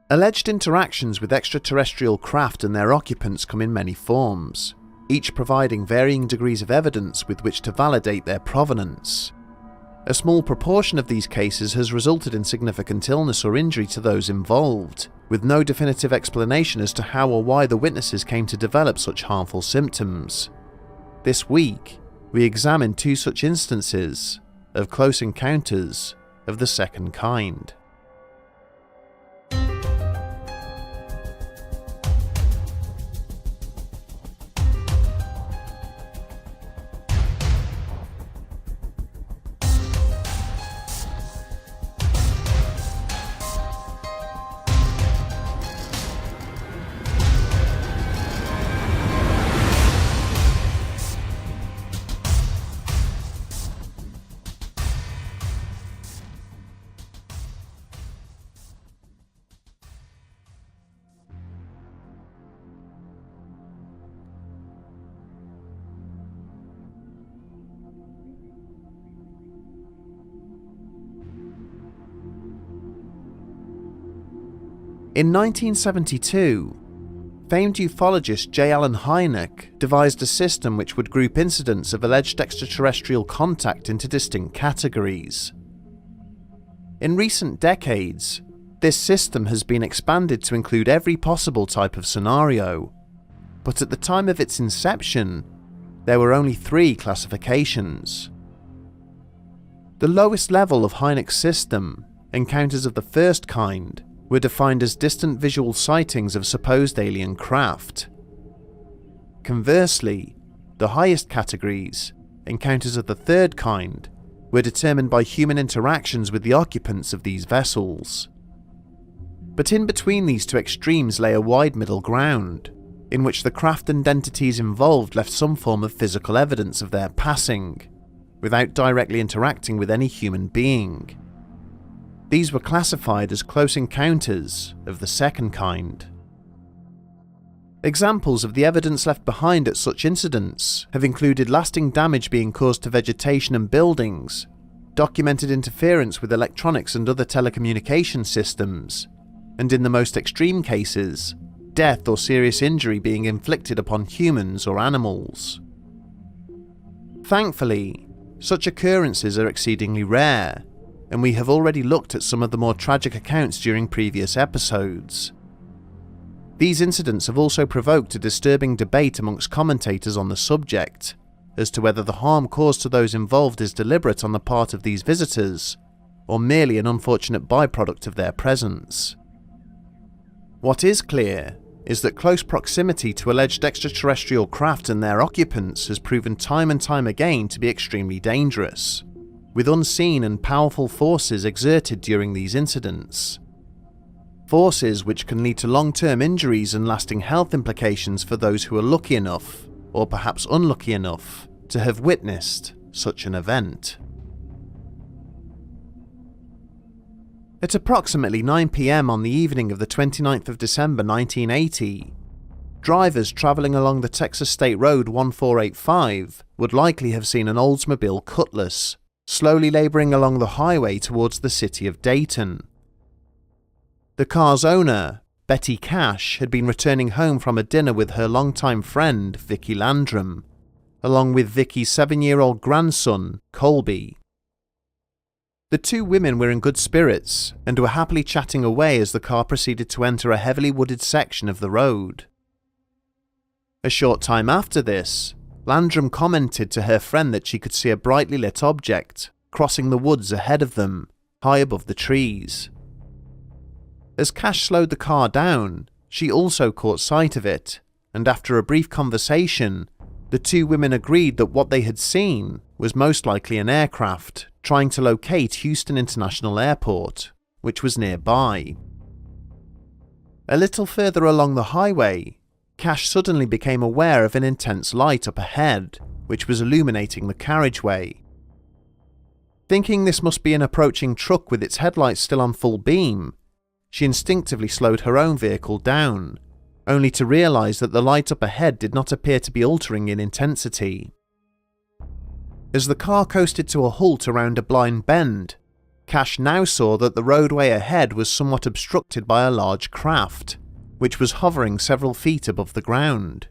Alleged interactions with extraterrestrial craft and their occupants come in many forms, each providing varying degrees of evidence with which to validate their provenance. A small proportion of these cases has resulted in significant illness or injury to those involved, with no definitive explanation as to how or why the witnesses came to develop such harmful symptoms. This week, we examine 2 such instances of close encounters of the second kind. In 1972, famed ufologist J. Allen Hynek devised a system which would group incidents of alleged extraterrestrial contact into distinct categories. In recent decades, this system has been expanded to include every possible type of scenario, but at the time of its inception, there were only 3 classifications. The lowest level of Hynek's system, encounters of the first kind, were defined as distant visual sightings of supposed alien craft. Conversely, the highest categories, encounters of the third kind, were determined by human interactions with the occupants of these vessels. But in between these 2 extremes lay a wide middle ground, in which the craft and entities involved left some form of physical evidence of their passing, without directly interacting with any human being. These were classified as close encounters of the second kind. Examples of the evidence left behind at such incidents have included lasting damage being caused to vegetation and buildings, documented interference with electronics and other telecommunication systems, and in the most extreme cases, death or serious injury being inflicted upon humans or animals. Thankfully, such occurrences are exceedingly rare, and we have already looked at some of the more tragic accounts during previous episodes. These incidents have also provoked a disturbing debate amongst commentators on the subject, as to whether the harm caused to those involved is deliberate on the part of these visitors, or merely an unfortunate byproduct of their presence. What is clear is that close proximity to alleged extraterrestrial craft and their occupants has proven time and time again to be extremely dangerous, with unseen and powerful forces exerted during these incidents. Forces which can lead to long-term injuries and lasting health implications for those who are lucky enough, or perhaps unlucky enough, to have witnessed such an event. At approximately 9 PM on the evening of the 29th of December 1980, drivers travelling along the Texas State Road 1485 would likely have seen an Oldsmobile Cutlass slowly labouring along the highway towards the city of Dayton. The car's owner, Betty Cash, had been returning home from a dinner with her longtime friend, Vicky Landrum, along with Vicky's 7-year-old grandson, Colby. The 2 women were in good spirits and were happily chatting away as the car proceeded to enter a heavily wooded section of the road. A short time after this, Landrum commented to her friend that she could see a brightly lit object crossing the woods ahead of them, high above the trees. As Cash slowed the car down, she also caught sight of it, and after a brief conversation, the 2 women agreed that what they had seen was most likely an aircraft trying to locate Houston International Airport, which was nearby. A little further along the highway, Cash suddenly became aware of an intense light up ahead, which was illuminating the carriageway. Thinking this must be an approaching truck with its headlights still on full beam, she instinctively slowed her own vehicle down, only to realise that the light up ahead did not appear to be altering in intensity. As the car coasted to a halt around a blind bend, Cash now saw that the roadway ahead was somewhat obstructed by a large craft, which was hovering several feet above the ground.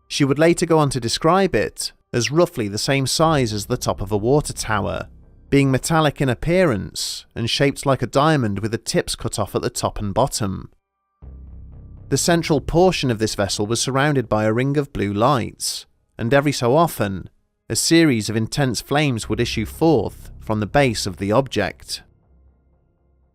She would later go on to describe it as roughly the same size as the top of a water tower, being metallic in appearance and shaped like a diamond with the tips cut off at the top and bottom. The central portion of this vessel was surrounded by a ring of blue lights, and every so often, a series of intense flames would issue forth from the base of the object.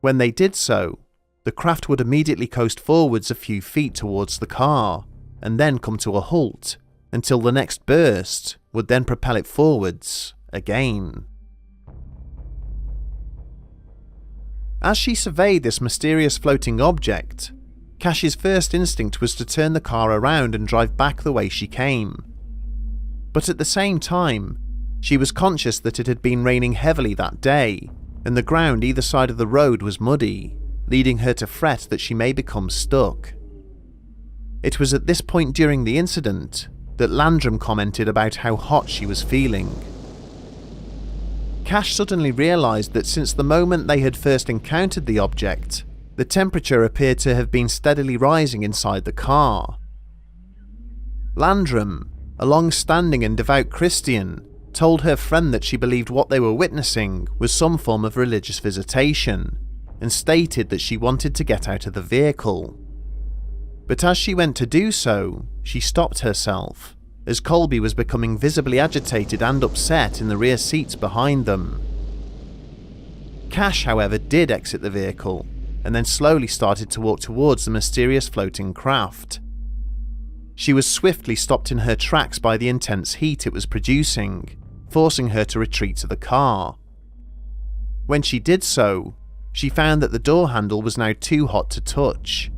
When they did so, the craft would immediately coast forwards a few feet towards the car, and then come to a halt, until the next burst would then propel it forwards again. As she surveyed this mysterious floating object, Cash's first instinct was to turn the car around and drive back the way she came. But at the same time, she was conscious that it had been raining heavily that day, and the ground either side of the road was muddy, leading her to fret that she may become stuck. It was at this point during the incident that Landrum commented about how hot she was feeling. Cash suddenly realised that since the moment they had first encountered the object, the temperature appeared to have been steadily rising inside the car. Landrum, a long-standing and devout Christian, told her friend that she believed what they were witnessing was some form of religious visitation, and stated that she wanted to get out of the vehicle. But as she went to do so, she stopped herself, as Colby was becoming visibly agitated and upset in the rear seats behind them. Cash, however, did exit the vehicle, and then slowly started to walk towards the mysterious floating craft. She was swiftly stopped in her tracks by the intense heat it was producing, forcing her to retreat to the car. When she did so, she found that the door handle was now too hot to touch.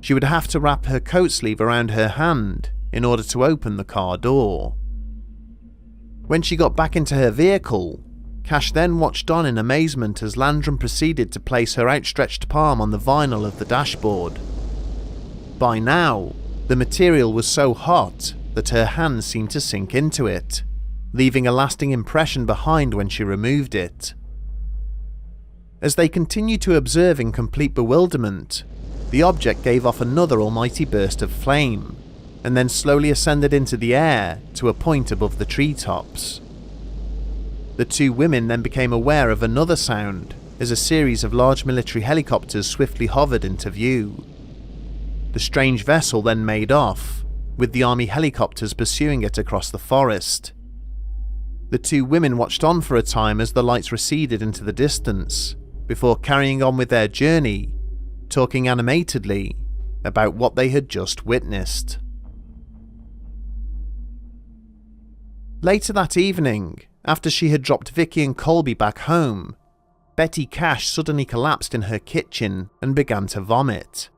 She would have to wrap her coat sleeve around her hand in order to open the car door. When she got back into her vehicle, Cash then watched on in amazement as Landrum proceeded to place her outstretched palm on the vinyl of the dashboard. By now, the material was so hot that her hand seemed to sink into it, leaving a lasting impression behind when she removed it. As they continued to observe in complete bewilderment, the object gave off another almighty burst of flame, and then slowly ascended into the air to a point above the treetops. The two women then became aware of another sound as a series of large military helicopters swiftly hovered into view. The strange vessel then made off, with the army helicopters pursuing it across the forest. The two women watched on for a time as the lights receded into the distance, before carrying on with their journey, talking animatedly about what they had just witnessed. Later that evening, after she had dropped Vicky and Colby back home, Betty Cash suddenly collapsed in her kitchen and began to vomit.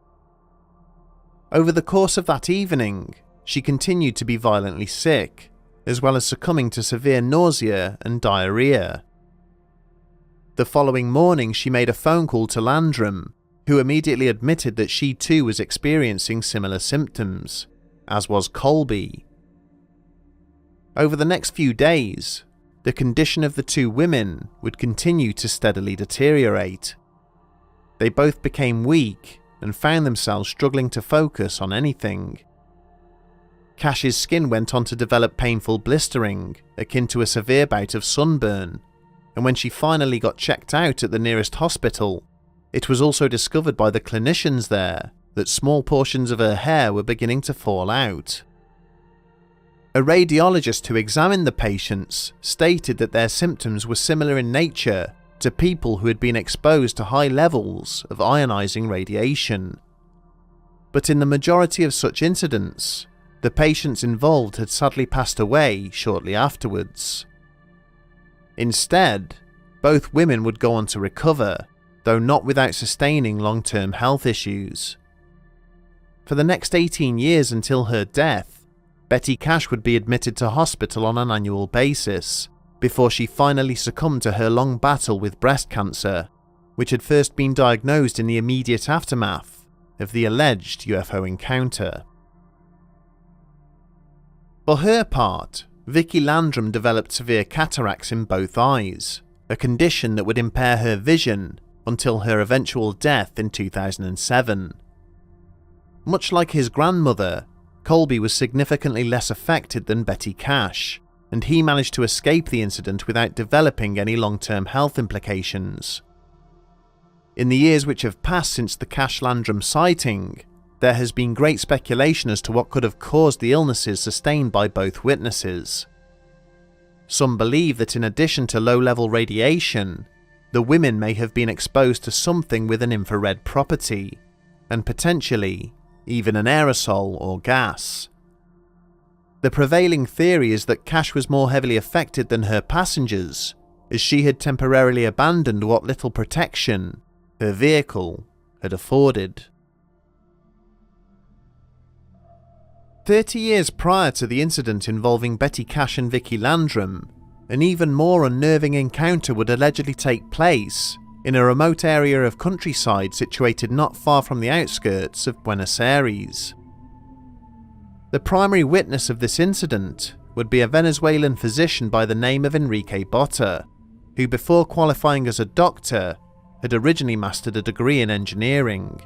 Over the course of that evening, she continued to be violently sick, as well as succumbing to severe nausea and diarrhea. The following morning, she made a phone call to Landrum, who immediately admitted that she too was experiencing similar symptoms, as was Colby. Over the next few days, the condition of the two women would continue to steadily deteriorate. They both became weak and found themselves struggling to focus on anything. Cash's skin went on to develop painful blistering, akin to a severe bout of sunburn, and when she finally got checked out at the nearest hospital, it was also discovered by the clinicians there that small portions of her hair were beginning to fall out. A radiologist who examined the patients stated that their symptoms were similar in nature to people who had been exposed to high levels of ionizing radiation. But in the majority of such incidents, the patients involved had sadly passed away shortly afterwards. Instead, both women would go on to recover, though not without sustaining long-term health issues. For the next 18 years until her death, Betty Cash would be admitted to hospital on an annual basis, before she finally succumbed to her long battle with breast cancer, which had first been diagnosed in the immediate aftermath of the alleged UFO encounter. For her part, Vicky Landrum developed severe cataracts in both eyes, a condition that would impair her vision until her eventual death in 2007. Much like his grandmother, Colby was significantly less affected than Betty Cash, and he managed to escape the incident without developing any long-term health implications. In the years which have passed since the Cash Landrum sighting, there has been great speculation as to what could have caused the illnesses sustained by both witnesses. Some believe that in addition to low-level radiation, the women may have been exposed to something with an infrared property, and potentially even an aerosol or gas. The prevailing theory is that Cash was more heavily affected than her passengers, as she had temporarily abandoned what little protection her vehicle had afforded. 30 years prior to the incident involving Betty Cash and Vicky Landrum, an even more unnerving encounter would allegedly take place in a remote area of countryside situated not far from the outskirts of Buenos Aires. The primary witness of this incident would be a Venezuelan physician by the name of Enrique Botta, who before qualifying as a doctor had originally mastered a degree in engineering.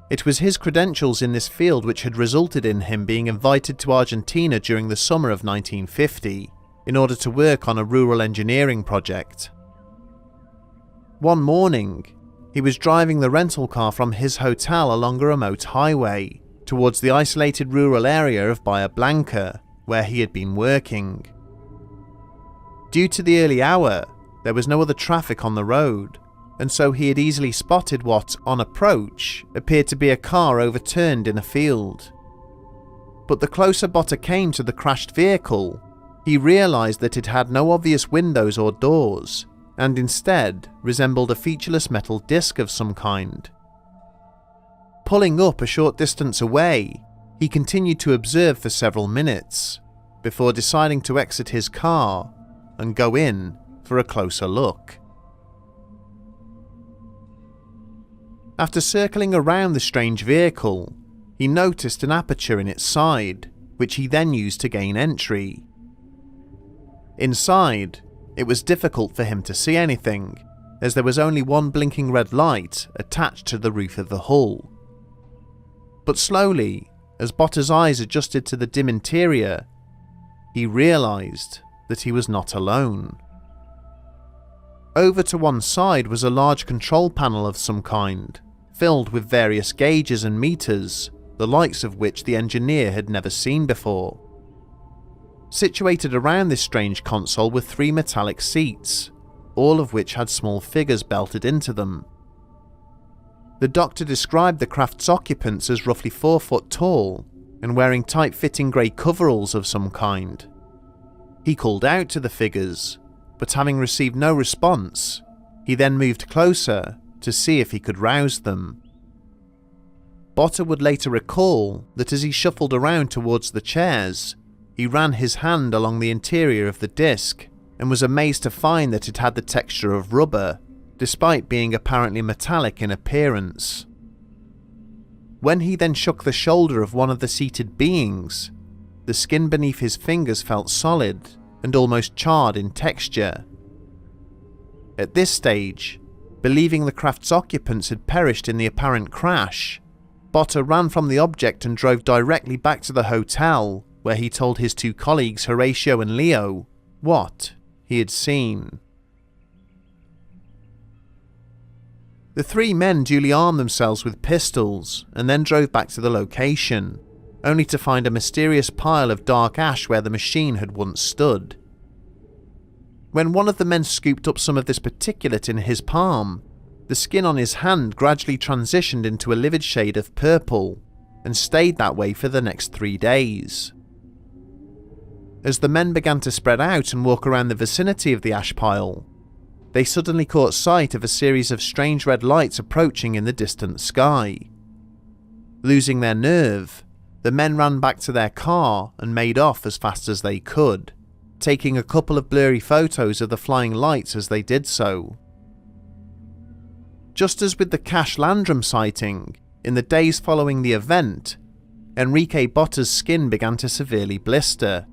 It was his credentials in this field which had resulted in him being invited to Argentina during the summer of 1950 in order to work on a rural engineering project. One morning, he was driving the rental car from his hotel along a remote highway towards the isolated rural area of Bahia Blanca, where he had been working. Due to the early hour, there was no other traffic on the road, and so he had easily spotted what, on approach, appeared to be a car overturned in a field. But the closer Botta came to the crashed vehicle, he realised that it had no obvious windows or doors, and instead resembled a featureless metal disc of some kind. Pulling up a short distance away, he continued to observe for several minutes, before deciding to exit his car and go in for a closer look. After circling around the strange vehicle, he noticed an aperture in its side, which he then used to gain entry. Inside, it was difficult for him to see anything, as there was only one blinking red light attached to the roof of the hull. But slowly, as Botta's eyes adjusted to the dim interior, he realised that he was not alone. Over to one side was a large control panel of some kind, filled with various gauges and meters, the likes of which the engineer had never seen before. Situated around this strange console were 3 metallic seats, all of which had small figures belted into them. The doctor described the craft's occupants as roughly 4 foot tall and wearing tight-fitting grey coveralls of some kind. He called out to the figures, but having received no response, he then moved closer to see if he could rouse them. Botta would later recall that as he shuffled around towards the chairs, he ran his hand along the interior of the disc and was amazed to find that it had the texture of rubber, despite being apparently metallic in appearance. When he then shook the shoulder of one of the seated beings, the skin beneath his fingers felt solid and almost charred in texture. At this stage, believing the craft's occupants had perished in the apparent crash, Botta ran from the object and drove directly back to the hotel, where he told his 2 colleagues Horatio and Leo what he had seen. The 3 men duly armed themselves with pistols and then drove back to the location, only to find a mysterious pile of dark ash where the machine had once stood. When one of the men scooped up some of this particulate in his palm, the skin on his hand gradually transitioned into a livid shade of purple and stayed that way for the next 3 days. As the men began to spread out and walk around the vicinity of the ash pile, they suddenly caught sight of a series of strange red lights approaching in the distant sky. Losing their nerve, the men ran back to their car and made off as fast as they could, taking a couple of blurry photos of the flying lights as they did so. Just as with the Cash Landrum sighting, in the days following the event, Enrique Botta's skin began to severely blister.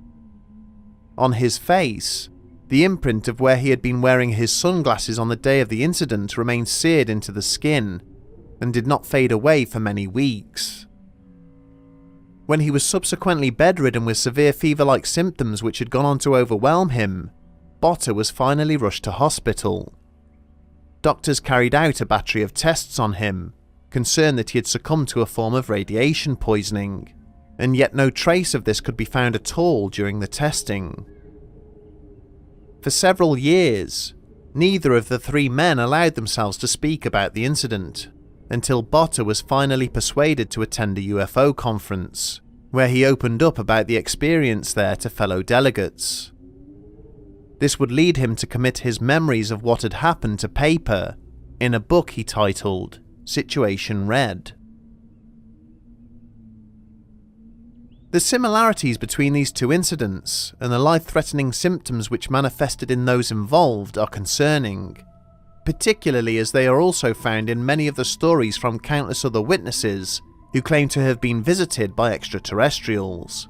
On his face, The imprint of where he had been wearing his sunglasses on the day of the incident remained seared into the skin and did not fade away for many weeks. When he was subsequently bedridden with severe fever-like symptoms which had gone on to overwhelm him, Botter was finally rushed to hospital. Doctors carried out a battery of tests on him, concerned that he had succumbed to a form of radiation poisoning, and yet no trace of this could be found at all during the testing. For several years, neither of the three men allowed themselves to speak about the incident, until Botter was finally persuaded to attend a UFO conference, where he opened up about the experience there to fellow delegates. This would lead him to commit his memories of what had happened to paper in a book he titled Situation Red. The similarities between these two incidents and the life-threatening symptoms which manifested in those involved are concerning, particularly as they are also found in many of the stories from countless other witnesses who claim to have been visited by extraterrestrials.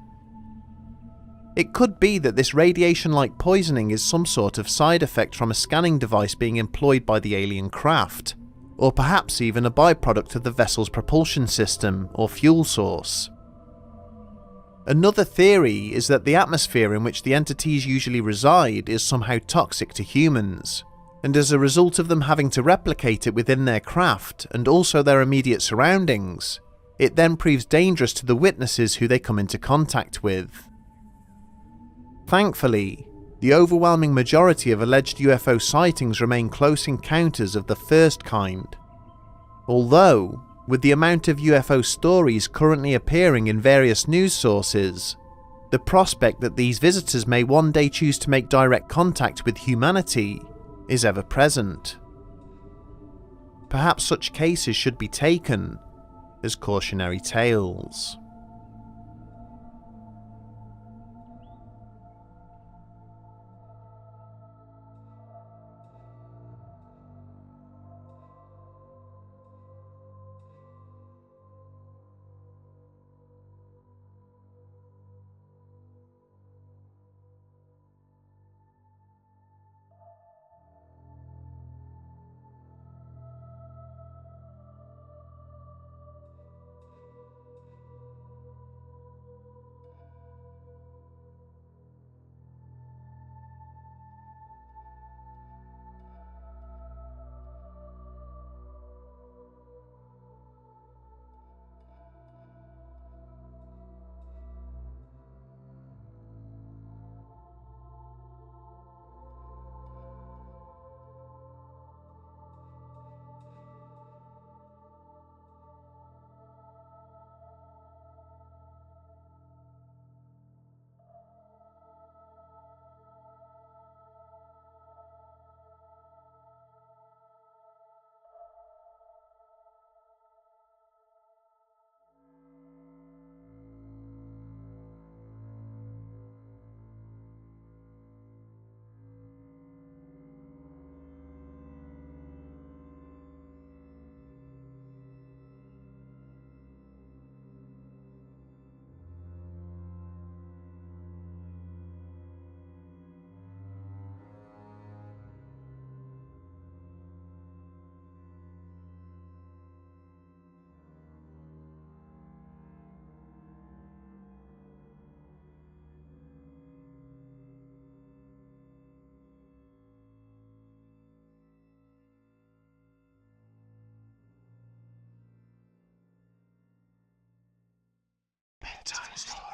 It could be that this radiation-like poisoning is some sort of side effect from a scanning device being employed by the alien craft, or perhaps even a byproduct of the vessel's propulsion system or fuel source. Another theory is that the atmosphere in which the entities usually reside is somehow toxic to humans, and as a result of them having to replicate it within their craft and also their immediate surroundings, it then proves dangerous to the witnesses who they come into contact with. Thankfully, the overwhelming majority of alleged UFO sightings remain close encounters of the first kind, although, with the amount of UFO stories currently appearing in various news sources, the prospect that these visitors may one day choose to make direct contact with humanity is ever present. Perhaps such cases should be taken as cautionary tales. Bedtime story.